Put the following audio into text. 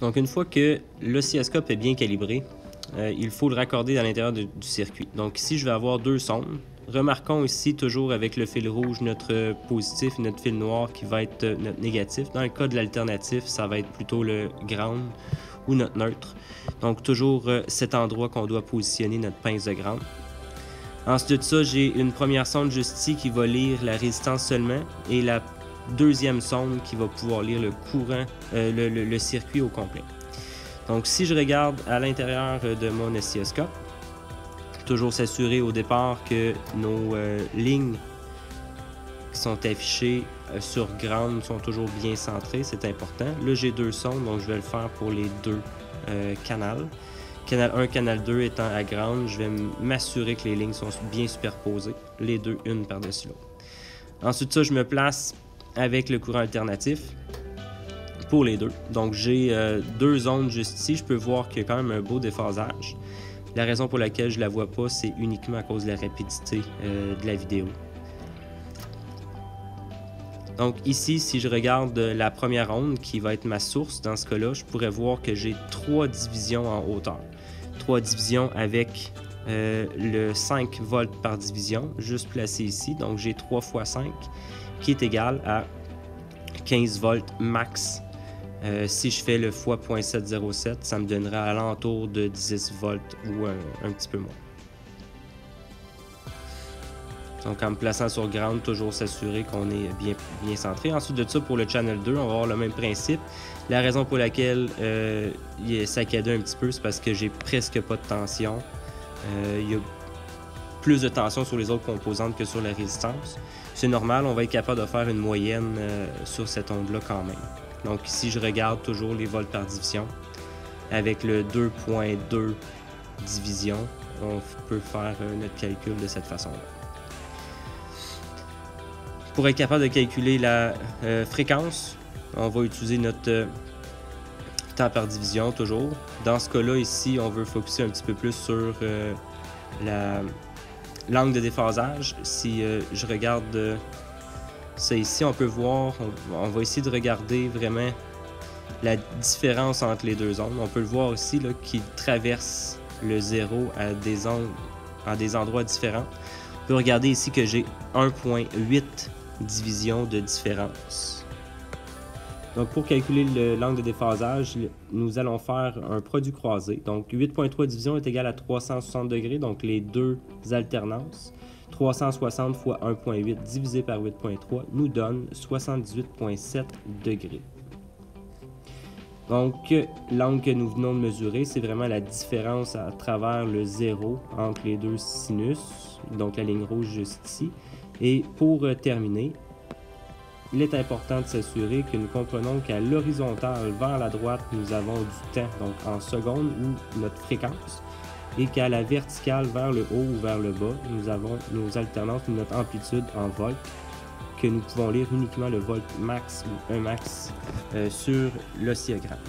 Donc une fois que l'oscilloscope est bien calibré, il faut le raccorder à l'intérieur du circuit. Donc ici, je vais avoir deux sondes. Remarquons ici, toujours avec le fil rouge, notre positif et notre fil noir qui va être notre négatif. Dans le cas de l'alternatif, ça va être plutôt le ground ou notre neutre. Donc toujours cet endroit qu'on doit positionner notre pince de ground. Ensuite de ça, j'ai une première sonde juste ici qui va lire la résistance seulement et la deuxième sonde qui va pouvoir lire le courant, le circuit au complet. Donc si je regarde à l'intérieur de mon oscilloscope, toujours s'assurer au départ que nos lignes qui sont affichées sur ground sont toujours bien centrées, c'est important. Là j'ai deux sondes, donc je vais le faire pour les deux canals. Canal 1, canal 2 étant à ground, je vais m'assurer que les lignes sont bien superposées, les deux une par-dessus l'autre. Ensuite de ça, je me place avec le courant alternatif pour les deux. Donc j'ai deux ondes juste ici, je peux voir qu'il y a quand même un beau déphasage. La raison pour laquelle je ne la vois pas, c'est uniquement à cause de la rapidité de la vidéo. Donc ici, si je regarde la première onde qui va être ma source, dans ce cas-là, je pourrais voir que j'ai 3 divisions en hauteur. 3 divisions avec le 5 volts par division, juste placé ici. Donc j'ai 3 x 5 qui est égal à 15 volts max. Si je fais le x 0.707, ça me donnera à l'entour de 10 volts ou un petit peu moins. Donc en me plaçant sur ground, toujours s'assurer qu'on est bien centré. Ensuite de ça, pour le channel 2, on va avoir le même principe. La raison pour laquelle il est saccadé un petit peu, c'est parce que j'ai presque pas de tension. Il y a plus de tension sur les autres composantes que sur la résistance. C'est normal, on va être capable de faire une moyenne sur cette onde-là quand même. Donc ici, je regarde toujours les volts par division. Avec le 2.2 division, on peut faire notre calcul de cette façon-là. Pour être capable de calculer la fréquence, on va utiliser notre temps par division toujours. Dans ce cas-là, ici, on veut focuser un petit peu plus sur l'angle de déphasage. Si je regarde ça ici, on peut voir, on va essayer de regarder vraiment la différence entre les deux ondes. On peut le voir ici qui traverse le zéro à des endroits différents. On peut regarder ici que j'ai 1.8 divisions de différence. Donc pour calculer l'angle de déphasage, nous allons faire un produit croisé. Donc 8.3 divisions est égal à 360 degrés, donc les deux alternances. 360 fois 1.8 divisé par 8.3 nous donne 78.7 degrés. Donc l'angle que nous venons de mesurer, c'est vraiment la différence à travers le zéro entre les deux sinus, donc la ligne rouge juste ici. Et pour terminer, il est important de s'assurer que nous comprenons qu'à l'horizontale vers la droite, nous avons du temps, donc en secondes, ou notre fréquence, et qu'à la verticale vers le haut ou vers le bas, nous avons nos alternances ou notre amplitude en volts, que nous pouvons lire uniquement le volt max ou 1 max sur l'oscillogramme.